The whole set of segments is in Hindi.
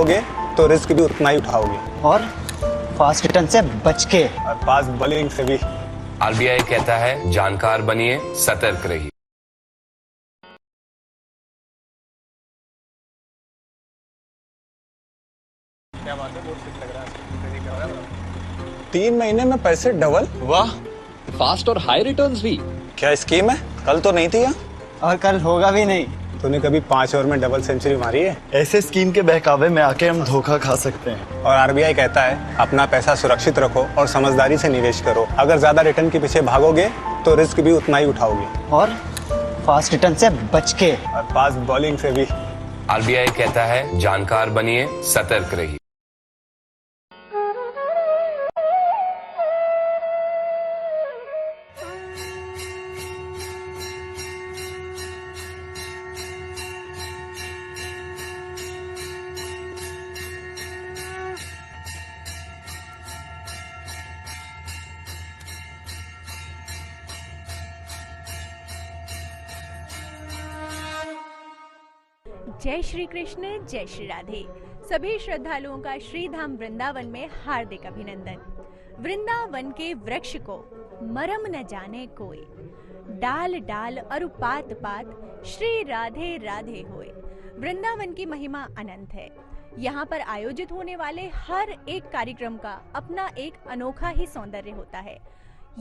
भागोगे तो रिस्क भी उतना ही उठाओगे, और फास्ट रिटर्न से बच के। और फास्ट बॉलिंग से भी। आरबीआई कहता है जानकार बनिए, सतर्क रहिए। क्या बात है, बहुत ठीक लग रहा है। 3 महीने में पैसे डबल, वाह, फास्ट और हाई रिटर्न्स भी। क्या स्कीम है? कल तो नहीं थी यहाँ। और कल होगा भी नहीं। तूने कभी 5 ओवर में डबल सेंचुरी मारी है? ऐसे स्कीम के बहकावे में आके हम धोखा खा सकते हैं। और आरबीआई कहता है अपना पैसा सुरक्षित रखो और समझदारी से निवेश करो। अगर ज्यादा रिटर्न के पीछे भागोगे तो रिस्क भी उतना ही उठाओगे, और फास्ट रिटर्न से बच के। और फास्ट बॉलिंग से भी। आरबीआई कहता है जानकार बनिए, सतर्क रहिए। जय श्री कृष्ण, जय श्री राधे। सभी श्रद्धालुओं का श्री धाम वृंदावन में हार्दिक अभिनंदन। वृंदावन के वृक्ष को मरम न जाने कोई, डाल डाल और पात पात श्री राधे राधे होए। वृंदावन की महिमा अनंत है। यहाँ पर आयोजित होने वाले हर एक कार्यक्रम का अपना एक अनोखा ही सौंदर्य होता है।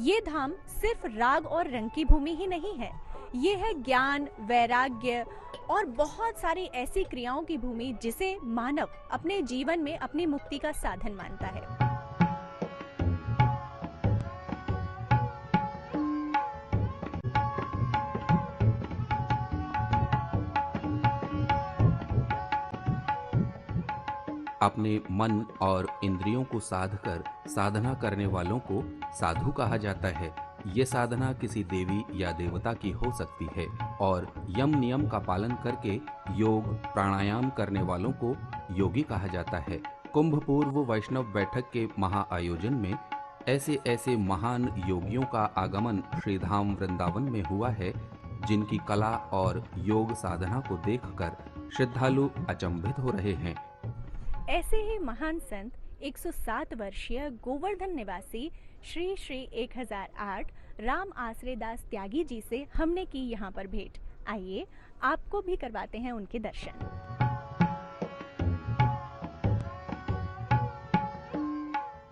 ये धाम सिर्फ राग और रंग की भूमि ही नहीं है, ये है ज्ञान, वैराग्य और बहुत सारी ऐसी क्रियाओं की भूमि जिसे मानव अपने जीवन में अपनी मुक्ति का साधन मानता है। अपने मन और इंद्रियों को साध कर साधना करने वालों को साधु कहा जाता है। ये साधना किसी देवी या देवता की हो सकती है और यम नियम का पालन करके योग प्राणायाम करने वालों को योगी कहा जाता है। कुंभ पूर्व वैष्णव बैठक के महाआयोजन में ऐसे ऐसे महान योगियों का आगमन श्रीधाम वृंदावन में हुआ है, जिनकी कला और योग साधना को देखकर श्रद्धालु अचंभित हो रहे हैं। ऐसे ही महान संत 107 वर्षीय गोवर्धन निवासी श्री श्री 1008 राम आश्रय दास त्यागी जी से हमने की यहाँ पर भेंट। आइए आपको भी करवाते हैं उनके दर्शन।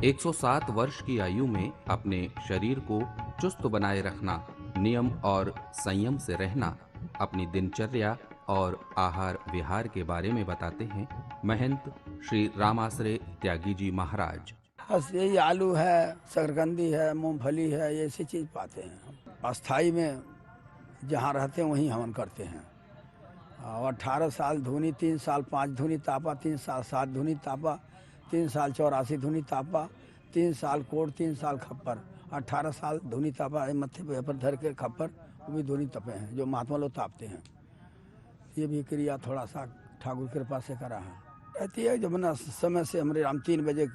एक 107 वर्ष की आयु में अपने शरीर को चुस्त बनाए रखना, नियम और संयम से रहना, अपनी दिनचर्या और आहार विहार के बारे में बताते हैं महंत श्री रामाश्रय त्यागी जी महाराज। बस यही आलू है, शकरकंदी है, मूंगफली है, ये ऐसी चीज़ पाते हैं। अस्थाई में जहाँ रहते हैं वहीं हवन करते हैं। और 18 साल धुनी, 3 साल 5 धुनी तापा, 3 साल 7 धुनी तापा, 3 साल 84 धुनी तापा, 3 साल कोट, 3 साल खप्पर, 18 साल धुनी तापा। मत्थे पर धर के खप्पर वो भी धुनी तपे हैं, जो महात्मा लोग तापते हैं। ये भी क्रिया थोड़ा सा ठाकुर कृपा से करा है। रहती है जब अपना समय से हम 3 बजे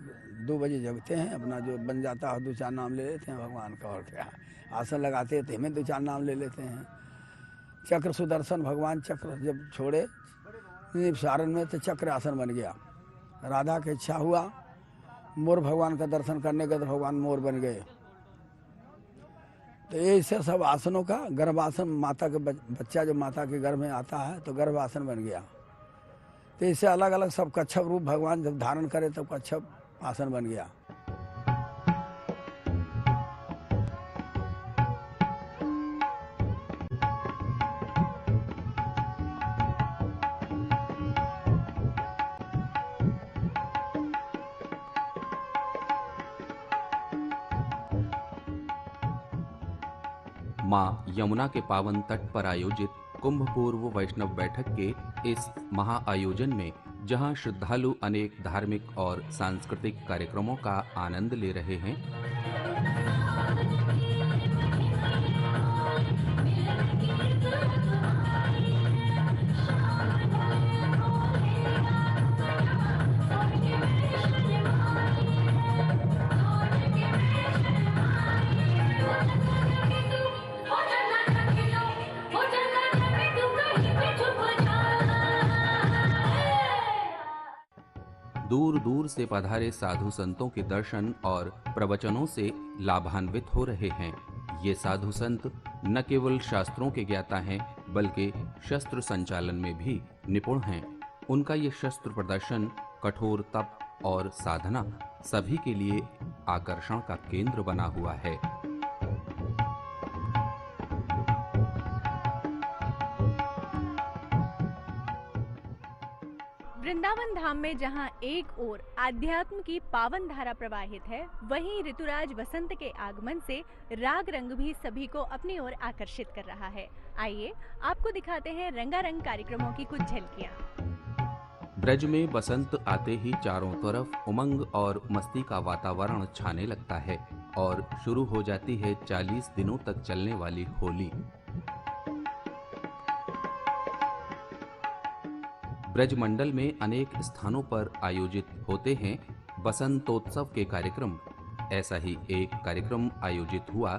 2 बजे जगते हैं, अपना जो बन जाता है 2-4 नाम ले लेते हैं भगवान का, और क्या आसन लगाते हैं तो हमें 2-4 नाम ले लेते हैं। चक्र सुदर्शन भगवान चक्र जब छोड़े सारण में तो चक्र आसन बन गया। राधा की इच्छा हुआ मोर भगवान का दर्शन करने का, तो भगवान मोर बन गए। तो ऐसे सब आसनों का गर्भासन, माता के बच्चा जो माता के गर्भ में आता है तो गर्भासन बन गया। तो इससे अलग अलग सब कच्छप रूप भगवान जब धारण करे तब कच्छप आसन बन गया। माँ यमुना के पावन तट पर आयोजित कुंभ पूर्व वैष्णव बैठक के इस महाआयोजन में जहां श्रद्धालु अनेक धार्मिक और सांस्कृतिक कार्यक्रमों का आनंद ले रहे हैं, दूर दूर से पधारे साधु संतों के दर्शन और प्रवचनों से लाभान्वित हो रहे हैं। ये साधु संत न केवल शास्त्रों के ज्ञाता हैं बल्कि शस्त्र संचालन में भी निपुण हैं। उनका ये शस्त्र प्रदर्शन, कठोर तप और साधना सभी के लिए आकर्षण का केंद्र बना हुआ है। वृंदावन धाम में जहां एक ओर आध्यात्म की पावन धारा प्रवाहित है, वहीं ऋतुराज बसंत के आगमन से राग रंग भी सभी को अपनी ओर आकर्षित कर रहा है। आइए आपको दिखाते हैं रंगारंग कार्यक्रमों की कुछ झलकियां। ब्रज में बसंत आते ही चारों तरफ उमंग और मस्ती का वातावरण छाने लगता है और शुरू हो जाती है 40 दिनों तक चलने वाली होली। ब्रज मंडल में अनेक स्थानों पर आयोजित होते हैं बसंतोत्सव के कार्यक्रम। ऐसा ही एक कार्यक्रम आयोजित हुआ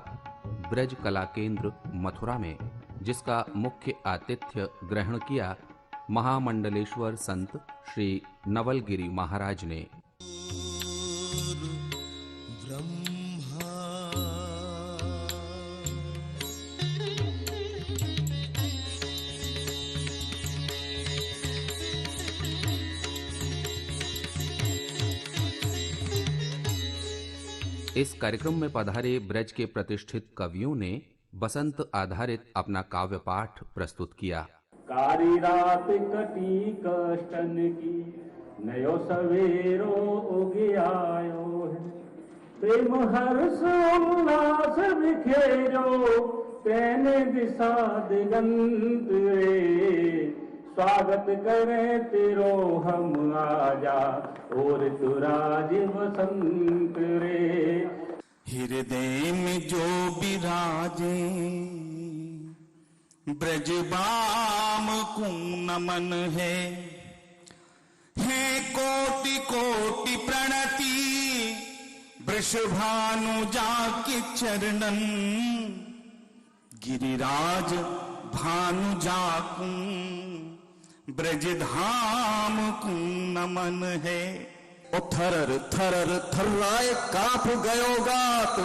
ब्रज कला केंद्र मथुरा में, जिसका मुख्य आतिथ्य ग्रहण किया महामंडलेश्वर संत श्री नवलगिरी महाराज ने। इस कार्यक्रम में पधारे ब्रज के प्रतिष्ठित कवियों ने बसंत आधारित अपना काव्य पाठ प्रस्तुत किया। कारी रात कटी कष्टन की, नयो सवेरो उगे आयो है। प्रेम हर्ष उल्लास बिखेरो, तेने दिशा दिगंत रे। स्वागत करे तेरो हम आजा, और तुराज बसंत रे। हृदय में जो विराजे, ब्रजबाम को नमन है कोटि कोटि प्रणति, वृषभानु जाके चरणन। गिरिराज भानु जाकू, ब्रजधाम को नमन है। ओ थरर थरर थर्राए कांप गयो गात,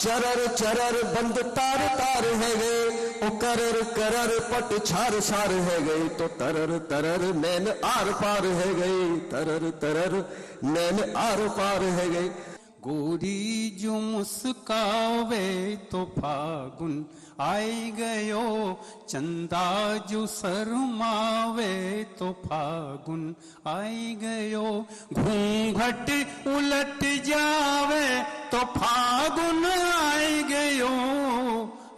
चरर चरर बंद तार तार है गए। ओ करर करर पट छार छार है गई, तो तरर तरर नैन आर पार है गई। तरर तरर नैन आर पार है गई। गोरी जो मुस्कावे तो फागुन आई गयो, चंदा जो शर्मावे तो फागुन आई गयो। घूंघट उलट जावे तो फागुन आई गयो,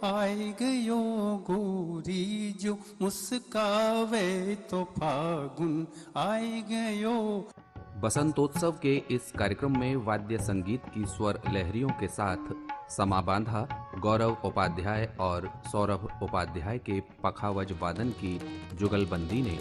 आई गयो। गोरी जो मुस्कावे तो फागुन आई गयो। बसंतोत्सव के इस कार्यक्रम में वाद्य संगीत की स्वर लहरियों के साथ समा बांधा गौरव उपाध्याय और सौरभ उपाध्याय के पखावज वादन की जुगलबंदी ने।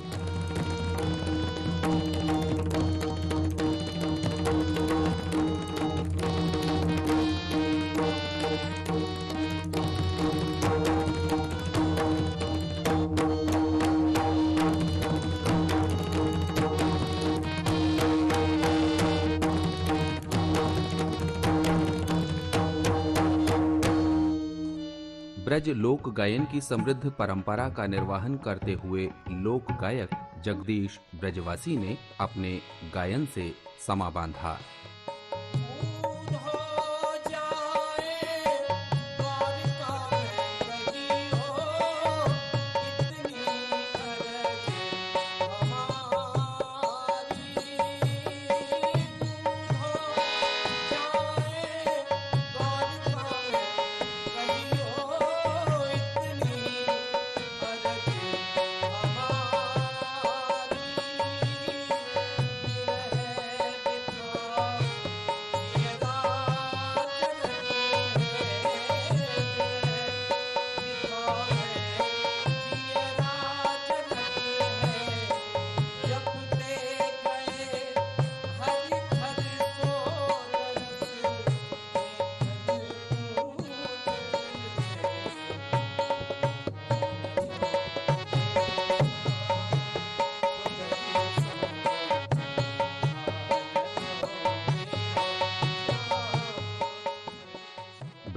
ब्रज लोक गायन की समृद्ध परंपरा का निर्वहन करते हुए लोक गायक जगदीश ब्रजवासी ने अपने गायन से समा बांधा।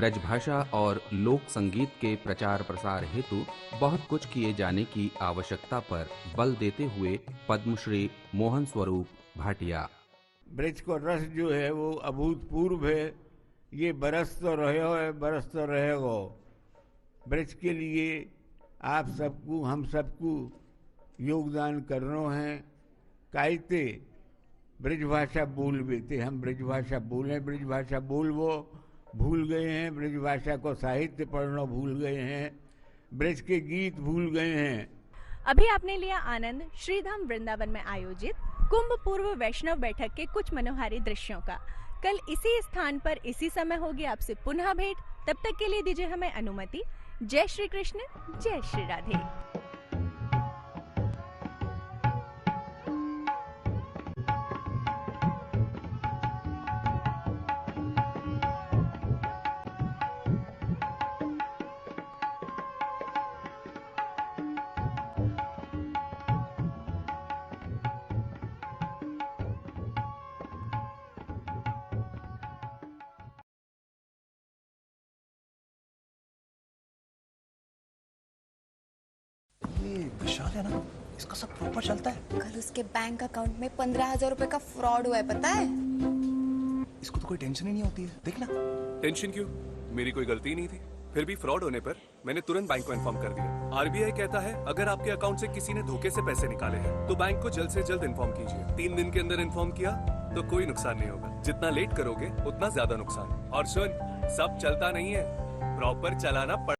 ब्रजभाषा और लोक संगीत के प्रचार प्रसार हेतु बहुत कुछ किए जाने की आवश्यकता पर बल देते हुए पद्मश्री मोहन स्वरूप भाटिया। ब्रज को रस जो है वो अभूतपूर्व है। ये बरस तो रहे हो, बरस तो रहेगो। ब्रज के लिए आप सबको, हम सबको योगदान करना है। कायते ब्रजभाषा बोल बेते, हम ब्रजभाषा बोलें, ब्रजभाषा बोलवो भूल गए हैं, ब्रजभाषा को साहित्य पढ़ना भूल गए हैं, ब्रज के गीत भूल गए हैं। अभी आपने लिया आनंद श्रीधाम वृंदावन में आयोजित कुंभ पूर्व वैष्णव बैठक के कुछ मनोहारी दृश्यों का। कल इसी स्थान पर इसी समय होगी आपसे पुनः भेंट। तब तक के लिए दीजिए हमें अनुमति। जय श्री कृष्ण, जय श्री राधे। विशाल है ना, इसका सब प्रॉपर चलता है। कल उसके बैंक अकाउंट में 15,000 रुपए का फ्रॉड हुआ है, पता है? इसको तो कोई टेंशन ही नहीं होती है, देखना। टेंशन क्यों? मेरी कोई गलती नहीं थी। फिर भी फ्रॉड होने पर मैंने तुरंत बैंक को इन्फॉर्म कर दिया। आरबीआई कहता है अगर आपके अकाउंट से किसी ने धोखे से पैसे निकाले हैं तो बैंक को जल्द से जल्द इन्फॉर्म कीजिए। 3 दिन के अंदर इन्फॉर्म किया तो कोई नुकसान नहीं होगा। जितना लेट करोगे उतना ज्यादा नुकसान। और सुन, सब चलता नहीं है, प्रॉपर चलाना